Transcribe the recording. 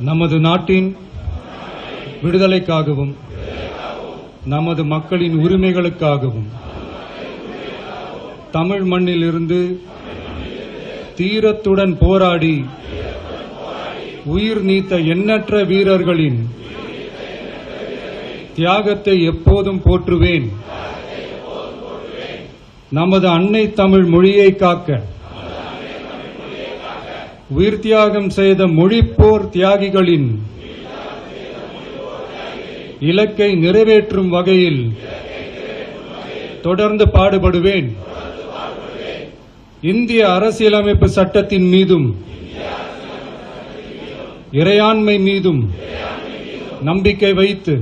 நமது நாட்டின் விடுதலைக்காகவும் நமது மக்களின் உரிமைகளுக்காகவும் தமிழ் மண்ணிலிருந்து தீரத்துடன் போராடி உயிர் நீத்த எண்ணற்ற வீரர்களின் தியாகத்தை எப்போதும் போற்றுவேன். நமது அன்னை தமிழ் மொழியை காக்க உயிர் தியாகம் செய்த மொழிப்போர் தியாகிகளின் இலக்கை நிறைவேற்றும் வகையில் தொடர்ந்து பாடுபடுவேன். இந்திய அரசியலமைப்பு சட்டத்தின் மீதும் இறையாண்மை மீதும் நம்பிக்கை வைத்து